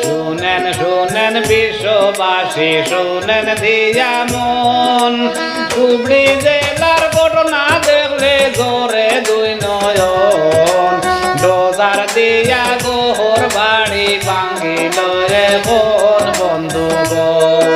শুনেন শুনেন বিশ্ববাসী শুনেন দিয়া মন ধুবড়ী জেলার ঘটনা দেখলে জোরে দুই নয়ন ডোজার দিয়া গোহর বাড়ি ভাঙিল রে কোন বন্ধুগণ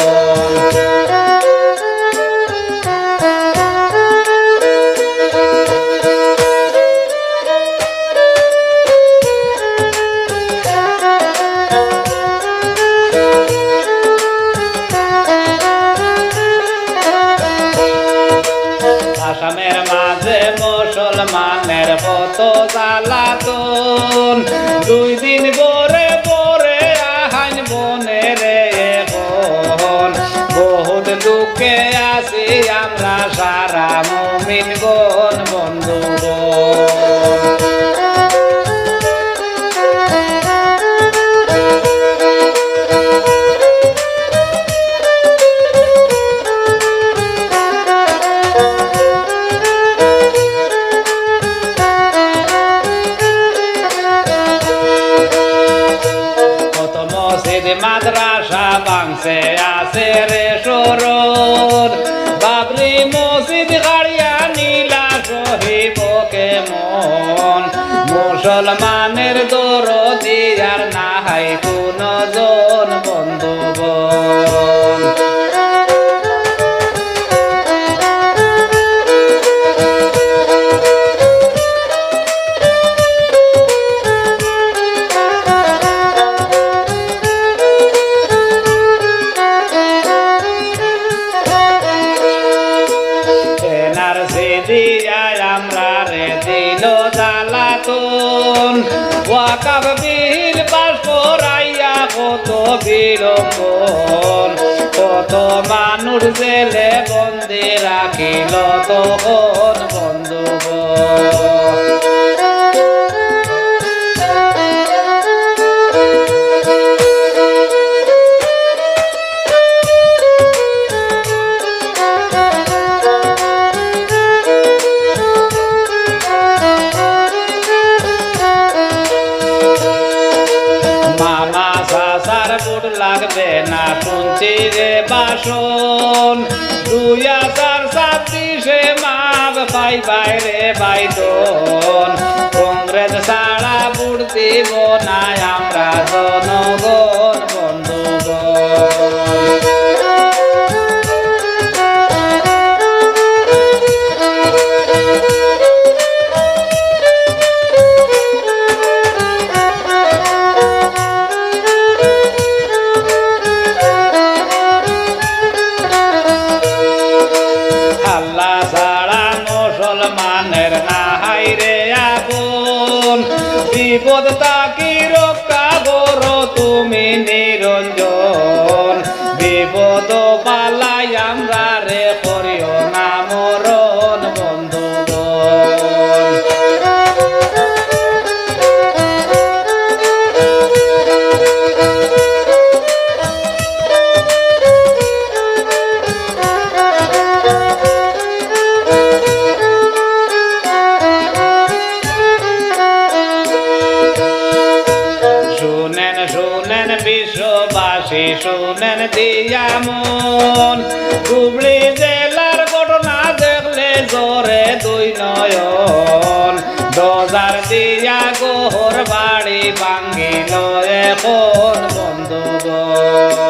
আসামের মাঝে মুসলমানের কত জ্বালাতন দুই দিন পরে পরে আহান বনে রে এখন বহুত দুঃখে আছি আমরা সারা মুমিন গণ বন্ধুগণ মাদ্রাসা বাংসে আছে রে সরোর বাবরি মসজিদ গাড়িয়া নীলা সহিব কেমন মুসলমানের দরদি আর নাহাই কোন জন বন্ধুগণ আমরা রে দিল জ্বালাতন ওয়াকাব বিল পাশ করাইয়া কত বিড়ম্বন কত মানুষ জেলে বন্দি রাখিল তখন বন্ধুগণ লাগবে না শুনছি রে বাসন 2026 মাপ পাই বাইরে বাইদন কংগ্রেস ছাড়া ভোট দিব না আমরা জনগণ বন্ধুগণ মুসলমানের নাহাই রে আপন বিপদ তাকি রক্ষা করো তুমি নিরঞ্জন বিপদ পালাই আমরা রে করিও না মরণ বন্ধুগণ বিশ্ববাসী শুনেন দিয়া মন ধুবড়ী জেলার ঘটনা দেখলে জোরে দুই নয়ন ডোজার দিয়া গোহর বাড়ি ভাঙিল এখন বন্ধুগণ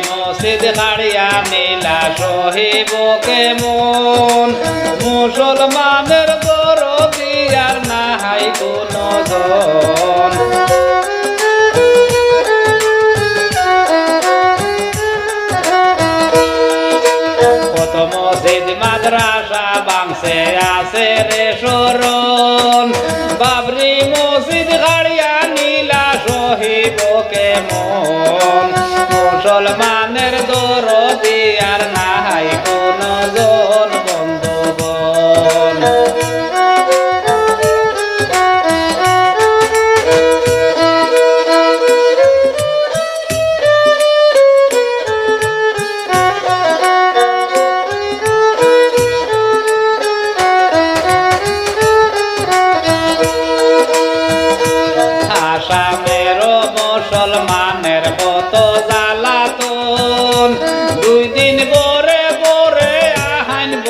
মসজিদ গাড়িয়া নীলা সহিব কেমন মুসলমানের দরদি আর নাহাই কোন জন কত মসজিদ মাদ্রাসা বাংসে আছে রে শরণ বাবরি মসজিদ গাড়িয়া নীলা সহিব কেমন মুসলমানের দরদি আর নাহাই কোন জন বন্ধুগণ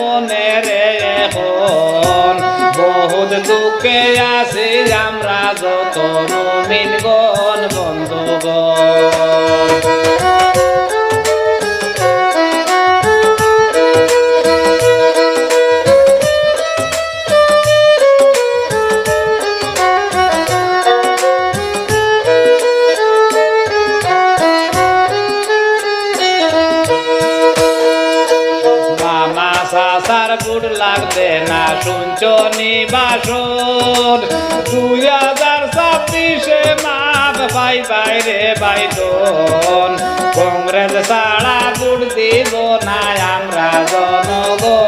মনে রে এখন বহুত দুঃখে আছি আমরা যত মুমিনগণ বন্ধুগণ সাসার বুট লাগবে না শুনছ নিবাসন 2026 মাপ ভাই বাইরে বাইদন কংগ্রেস ছাড়া বুট দিব না আমরা জনগণ